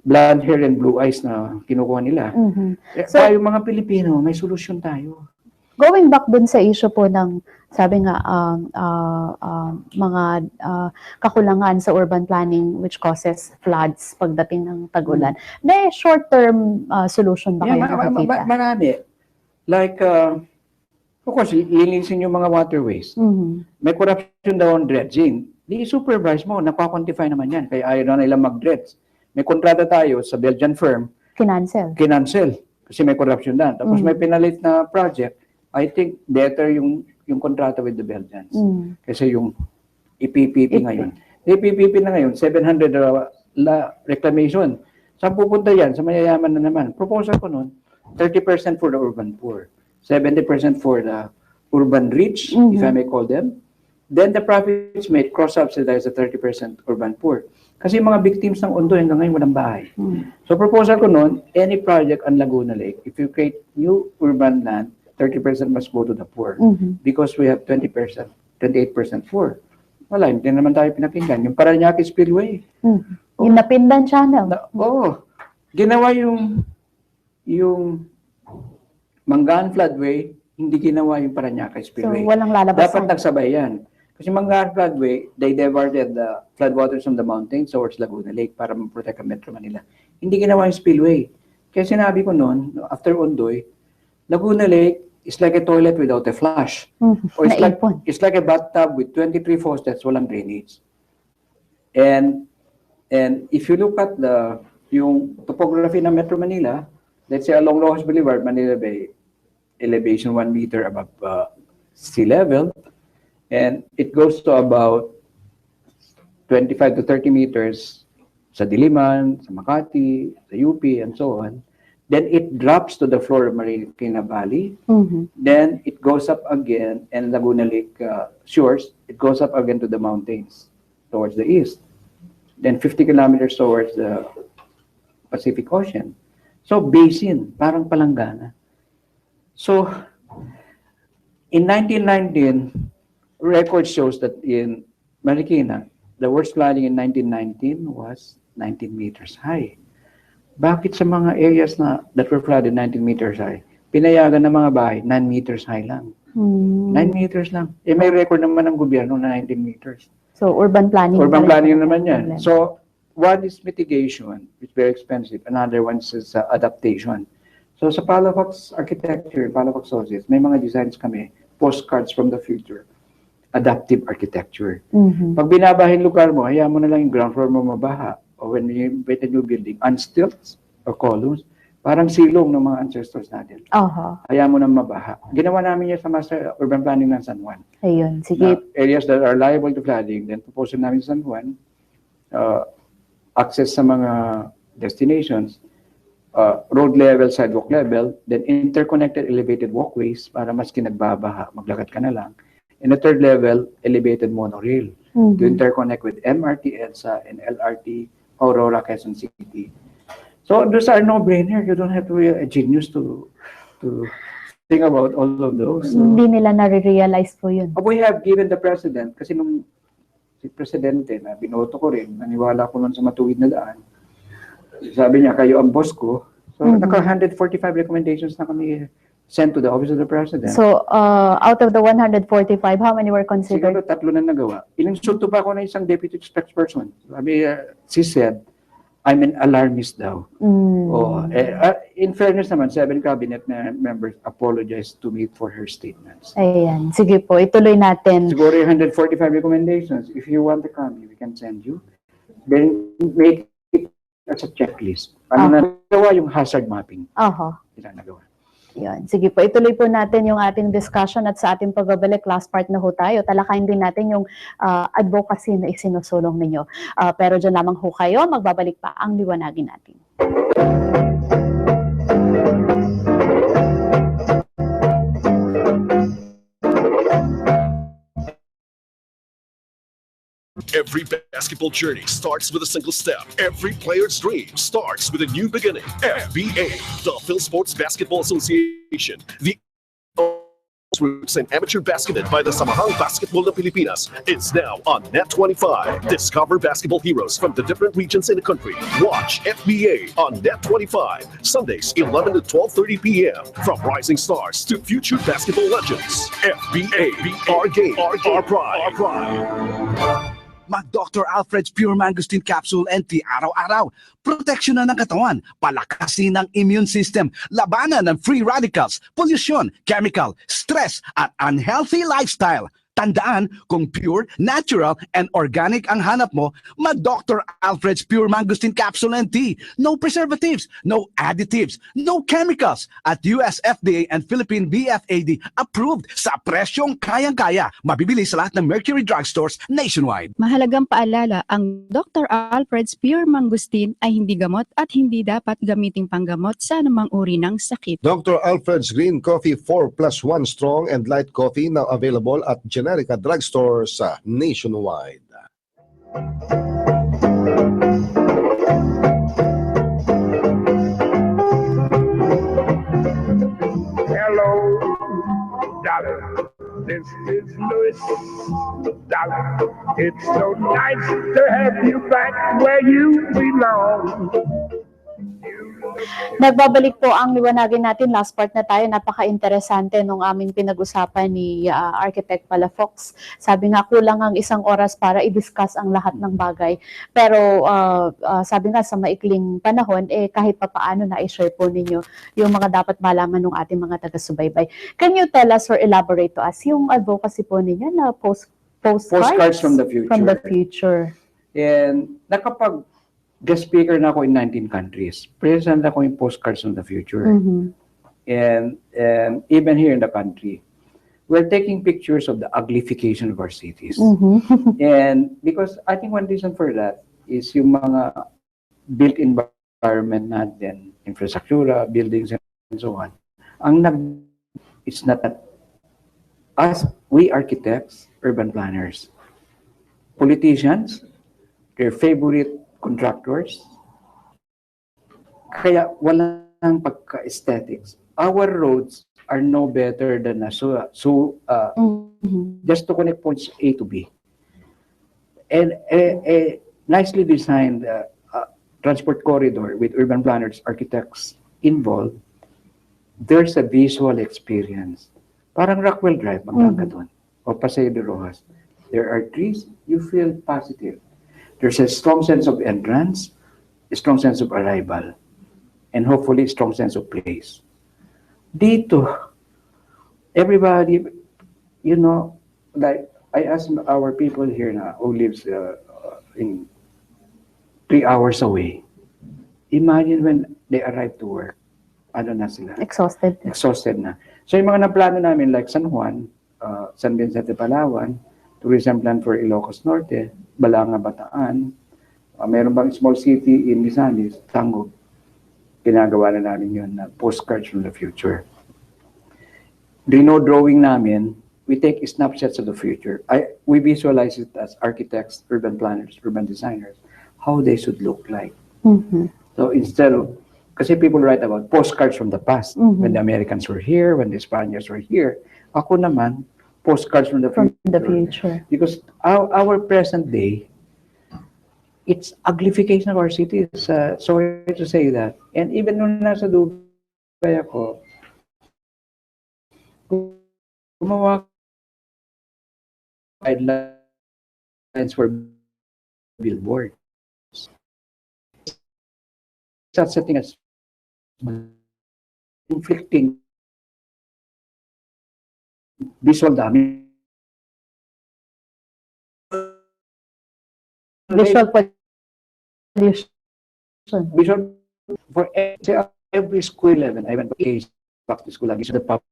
blonde hair and blue eyes na kinukuha nila. So, tayo mga Pilipino, may solusyon tayo. Going back dun sa issue po ng, sabi nga, mga kakulangan sa urban planning which causes floods pagdating ng tag-ulan, may short-term solution ba kayo nakikita? Marami. Like, of course, linisin yung mga waterways. May corruption daw on dredging. Di supervise mo, napakwantify naman yan. Kaya ayaw na nila mag-dredge. may kontrata tayo sa Belgian firm, Kinancel. kinancel kasi may corruption na. Tapos may pinalit na project, I think better yung kontrata with the Belgians. Kasi yung IPPP ngayon. IPPP na ngayon, 700 reclamation. Saan pupunta yan? Sa mayayaman na naman. Proposal ko noon, 30% for the urban poor, 70% for the urban rich, if I may call them. Then the profits may cross-subsidize the 30% urban poor. Kasi yung mga victims ng Ondo hanggang ngayon walang bahay. So proposal ko noon, any project on Laguna Lake, if you create new urban land, 30% must go to the poor. Because we have 20%, 28% poor. Wala, hindi naman tayo pinakinggan. Yung Paranaque Spillway. Yung Napindan Channel. Ginawa yung Mangaan Floodway, hindi ginawa yung Paranaque So, Spillway. walang lalabasan. Dapat nagsabay yan. Kasi Mangaan Floodway, they diverted the floodwaters from the mountains towards Laguna Lake para ma-protect ang Metro Manila. Hindi ginawa yung spillway. Kaya sinabi ko noon, after Ondoy, Laguna Lake is like a toilet without a flush. Or it's like a bathtub with 23 faucets, walang drainage. And if you look at yung topography ng Metro Manila, let's say along Rojas Boulevard, Manila Bay, elevation 1 meter above sea level, and it goes to about 25 to 30 meters sa Diliman, sa Makati, sa UP, and so on. Then it drops to the floor of Marikina Valley. Then it goes up again, and Laguna Lake shores, it goes up again to the mountains towards the east. Then 50 kilometers towards the Pacific Ocean. So basin, parang palanggana. So in 1919, record shows that in Marikina, the worst flooding in 1919 was 19 meters high. Bakit sa mga areas that were flooded 19 meters high, pinayagan ng mga bahay 9 meters high lang? 9 meters lang. May record naman ng gobyerno na 19 meters. So urban planning. Urban planning naman yan. So one is mitigation, which is very expensive. Another one is adaptation. So sa Palafox Architecture, Palafox Associates, may mga designs kami, postcards from the future. Adaptive architecture. Pag binabahin lugar mo, hayaan mo na lang yung ground floor mo mabaha. O when you build a new building, on stilts or columns, parang silong ng mga ancestors natin. Hayaan mo na mabaha. Ginawa namin yan sa Master Urban Planning ng San Juan. Ayun, sige. Areas that are liable to flooding, then proposal namin sa San Juan, access sa mga destinations, road level, sidewalk level, then interconnected elevated walkways para maski nagbabaha, maglakad ka na lang. And the third level, elevated monorail to interconnect with MRT, EDSA, and LRT, Aurora, Quezon City. So those are no-brainer. You don't have to be a genius to think about all of those. So, hindi nila nare-realize po yun. we have given the President, kasi nung si Presidente na binoto ko rin, naniwala ko nun sa matuwid na daan, sabi niya, kayo ang boss ko. So naka 145 recommendations na kami sent to the Office of the President. So, out of the 145, how many were considered? Siguro 3 na nagawa. Ininsulto pa ako na isang deputy spokesperson. Sabi, she said, I'm an alarmist daw. In fairness naman, 7 cabinet members apologized to me for her statements. Ayan. Sige po, ituloy natin. Siguro 145 recommendations. If you want to come, we can send you. Then make it as a checklist. Ano na nagawa yung hazard mapping? Sila nagawa. Yun. Sige po, ituloy po natin yung ating discussion at sa ating pagbabalik, last part na ho tayo. Talakayin din natin yung advocacy na isinusulong ninyo. Pero dyan lamang ho kayo, magbabalik pa ang liwanagin natin. Every basketball journey starts with a single step. Every player's dream starts with a new beginning. FBA, the Phil Sports Basketball Association, the roots in amateur basketball by the Samahang Basketball ng Pilipinas, is now on Net25. Discover basketball heroes from the different regions in the country. Watch FBA on Net25, Sundays 11 to 12:30 p.m. From rising stars to future basketball legends. FBA, our game, our pride. Mag Dr. Alfred's Pure Mangosteen Capsule and Tea araw-araw. Proteksyon na ng katawan, palakasin ng immune system, labanan ng free radicals, pollution, chemical, stress, at unhealthy lifestyle. Tandaan, kung pure, natural, and organic ang hanap mo, Dr. Alfred's Pure Mangosteen Capsule and Tea. No preservatives, no additives, no chemicals. At US FDA and Philippine BFAD approved sa presyong kayang-kaya. Mabibili sa lahat ng Mercury Drugstores nationwide. Mahalagang paalala, ang Dr. Alfred's Pure Mangosteen ay hindi gamot at hindi dapat gamiting panggamot sa anumang uri ng sakit. Dr. Alfred's Green Coffee 4+1 Strong and Light Coffee now available at Generica Drugstores nationwide. Hello, darling. This is Louis, darling. It's so nice to have you back where you belong. Nagbabalik po ang liwanagin natin. Last part na tayo. Napaka-interesante nung aming pinag-usapan ni Architect Palafox. Sabi nga, kulang ang 1 oras para i-discuss ang lahat ng bagay. Pero sabi nga, sa maikling panahon, kahit papaano na i-share po ninyo yung mga dapat malaman ng ating mga taga-subaybay. Can you tell us or elaborate to us yung advocacy po ninyo na postcards from the future. From the future. And guest speaker na ako in 19 countries. Present ako in Postcards from the Future. And even here in the country, we're taking pictures of the uglification of our cities. And because I think one reason for that is yung mga built environment natin, infrastructure, buildings, and so on. It's not that us, we architects, urban planners, politicians, their favorite contractors, kaya walang pagka-aesthetics. Our roads are no better than just to connect points A to B. And a nicely designed transport corridor with urban planners, architects involved, there's a visual experience. Parang Rockwell Drive, magkaka doon, o Paseo de Rojas. There are trees, you feel positive. There's a strong sense of entrance, a strong sense of arrival, and hopefully a strong sense of place. Dito, everybody, you know, like I asked our people here now who lives in 3 hours away. Imagine when they arrive to work, ano na sila? Exhausted. Exhausted na. So yung mga naplano namin like San Juan, San Vicente, Palawan, tourism plan for Ilocos Norte, Balanga, Bataan, meron bang small city in Misamis, Tangog, ginagawa na namin yun na postcards from the future. Reno drawing namin, we take snapshots of the future. We visualize it as architects, urban planners, urban designers, how they should look like. So instead of, kasi people write about postcards from the past, when the Americans were here, when the Spaniards were here. Ako naman, postcards from the future. Because our present day, it's uglification of our cities. Sorry to say that. And even nung nasa Dubai ako, gumawa guidelines for billboards. Start setting as inflicting visual damage. Visual pollution. Visual for every school 11. I went back to school again. The pub,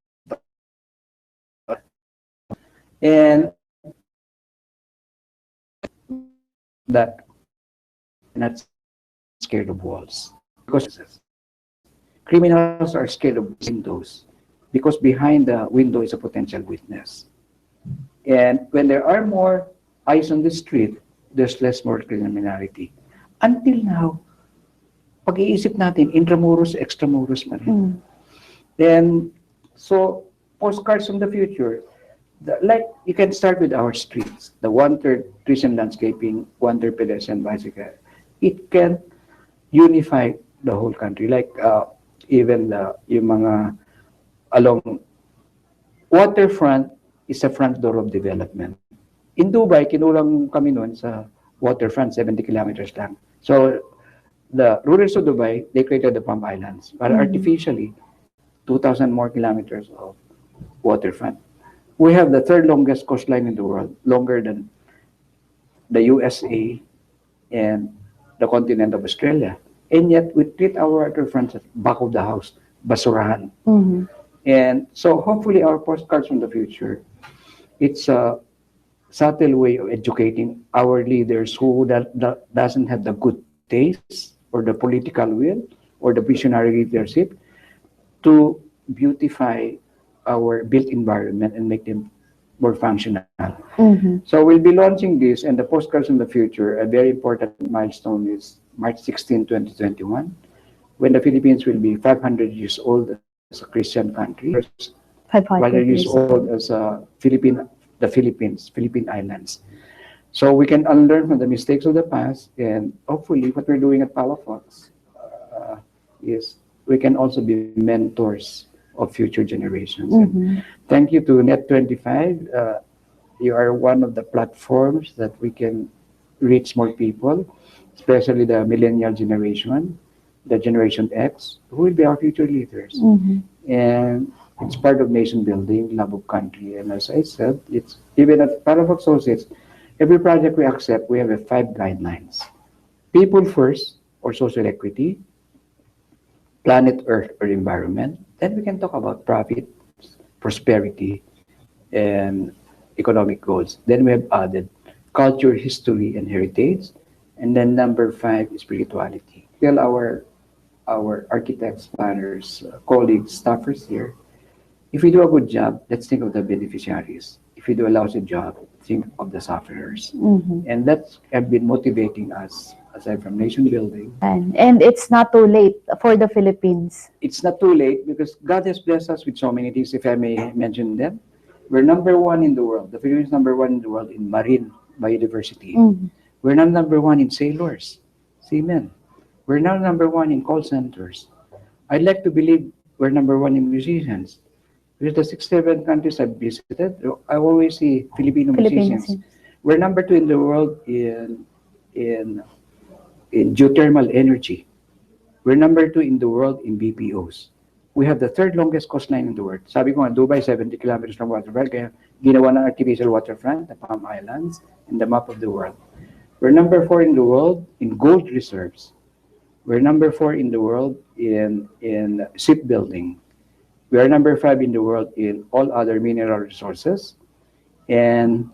and that not scared of walls because criminals are scared of windows because behind the window is a potential witness. And when there are more eyes on the street, there's less more criminality. Until now, pag-iisip natin, intramuros, extramuros pa rin. Then, so, postcards from the future, like, you can start with our streets, the 1/3 trees and landscaping, 1/3 pedestrian bicycle. It can unify the whole country. Like, even yung mga along waterfront is a front door of development. In Dubai, kinulang kami noon sa waterfront, 70 kilometers lang. So, the rulers of Dubai, they created the Palm Islands. But artificially, 2,000 more kilometers of waterfront. We have the third longest coastline in the world, longer than the USA and the continent of Australia. And yet, we treat our waterfronts as back of the house, basurahan. Mhm. And so, hopefully, our postcards from the future, it's a subtle way of educating our leaders who doesn't have the good taste or the political will or the visionary leadership to beautify our built environment and make them more functional. Mhm. So we'll be launching this, and the postcards in the future, a very important milestone is March 16, 2021, when the Philippines will be 500 years old as a Christian country, 500 years 500 years old old. as the Philippine Islands. So we can unlearn from the mistakes of the past, and hopefully what we're doing at Palafox is we can also be mentors of future generations. And Mhm. thank you to Net25. You are one of the platforms that we can reach more people, especially the millennial generation, the Generation X, who will be our future leaders. Mhm. And it's part of nation building, love of country. And as I said, it's even at Palafox Associates, every project we accept, we have a 5 guidelines. People first, or social equity, planet Earth or environment. Then we can talk about profit, prosperity, and economic goals. Then we have added culture, history, and heritage. And then number 5 is spirituality. Tell our architects, planners, colleagues, staffers here, if we do a good job, let's think of the beneficiaries. If we do a lousy job, think of the sufferers. Mhm. And that's have been motivating us aside from nation building. And it's not too late for the Philippines. It's not too late because God has blessed us with so many things, if I may mention them. We're number 1 in the world. The Philippines number 1 in the world in marine biodiversity. Mhm. We're now number 1 in sailors, seamen. We're now number 1 in call centers. I'd like to believe we're number 1 in musicians. Because the 6, 7 countries I've visited, I always see Filipino Filipinos. musicians. We're number 2 in the world in geothermal energy. We're number 2 in the world in BPOs. We have the third longest coastline in the world. Sabi ko nga, Dubai, 70 kilometers from waterfront, kaya ginawa ng artificial waterfront, the Palm Islands, in the map of the world. We're number 4 in the world in gold reserves. We're number 4 in the world in shipbuilding. We are number 5 in the world in all other mineral resources. And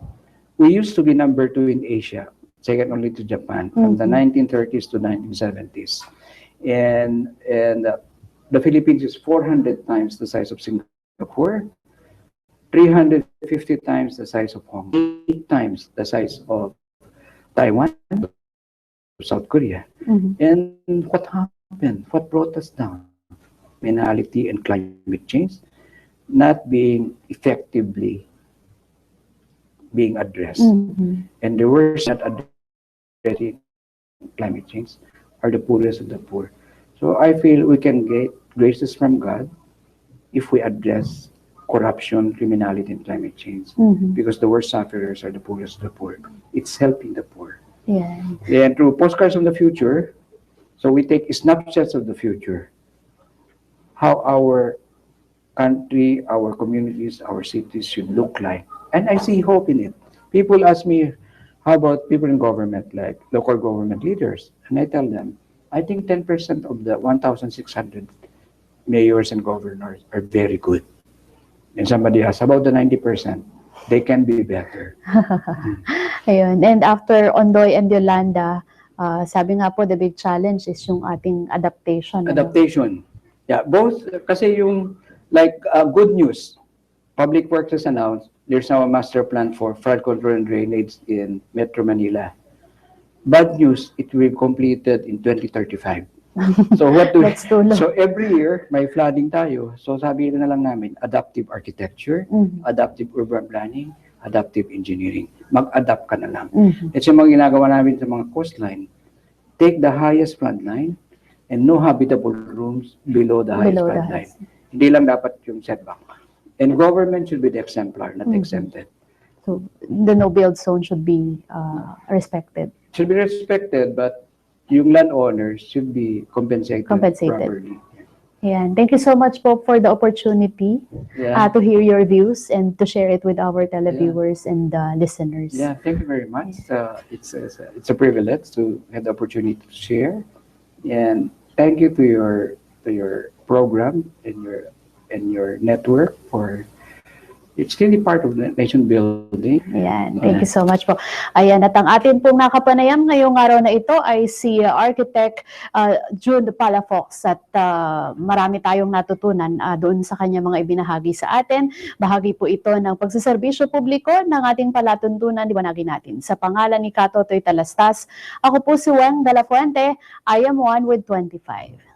we used to be number 2 in Asia, second only to Japan, from the 1930s to 1970s. And the Philippines is 400 times the size of Singapore, 350 times the size of Hong Kong, 8 times the size of Taiwan, South Korea. Mhm. And what happened? What brought us down? Criminality and climate change not being effectively being addressed. Mhm. And the worst not addressing climate change are the poorest of the poor. So I feel we can get graces from God if we address corruption, criminality, and climate change. Mhm. Because the worst sufferers are the poorest of the poor. It's helping the poor. Yeah. And through postcards from the future, so we take snapshots of the future, how our country, our communities, our cities should look like. And I see hope in it. People ask me, how about people in government, like local government leaders? And I tell them, I think 10% of the 1,600 mayors and governors are very good. And somebody asks, about the 90%? They can be better. Ayun. And after Ondoy and Yolanda, sabi nga po, the big challenge is yung ating adaptation. ano? Adaptation. Yeah, both, kasi yung, like, good news, Public Works has announced there's now a master plan for flood control and drainage in Metro Manila. Bad news, it will be completed in 2035. So what do That's too low. So every year may flooding tayo. So sabi na lang namin, adaptive architecture, Mhm. adaptive urban planning, adaptive engineering. Mag-adapt ka na lang. Mhm. Ito yung mga ginagawa namin sa mga coastline. Take the highest flood line and no habitable rooms below the highest Below the flood line. highest. Hindi lang dapat yung setback. And government should be the exemplar, not Mhm. exempted. So the no-build zone should be respected. Should be respected, but yung landowners should be compensated Compensated. properly. Ayan. Thank you so much po for the opportunity Yeah. to hear your views and to share it with our televiewers and listeners. Yeah, thank you very much. It's a privilege to have the opportunity to share, and thank you to your program and your network for it's really part of the nation building. Ayan, thank you so much po. Ayan, at ang atin pong nakapanayam ngayong araw na ito ay si Architect June Palafox at marami tayong natutunan doon sa kanya mga ibinahagi sa atin. Bahagi po ito ng pagsaserbisyo publiko ng ating palatuntunan, liwanagin natin. Sa pangalan ni Katotoy Talastas, ako po si Weng de la Fuente, I am 1 with 25.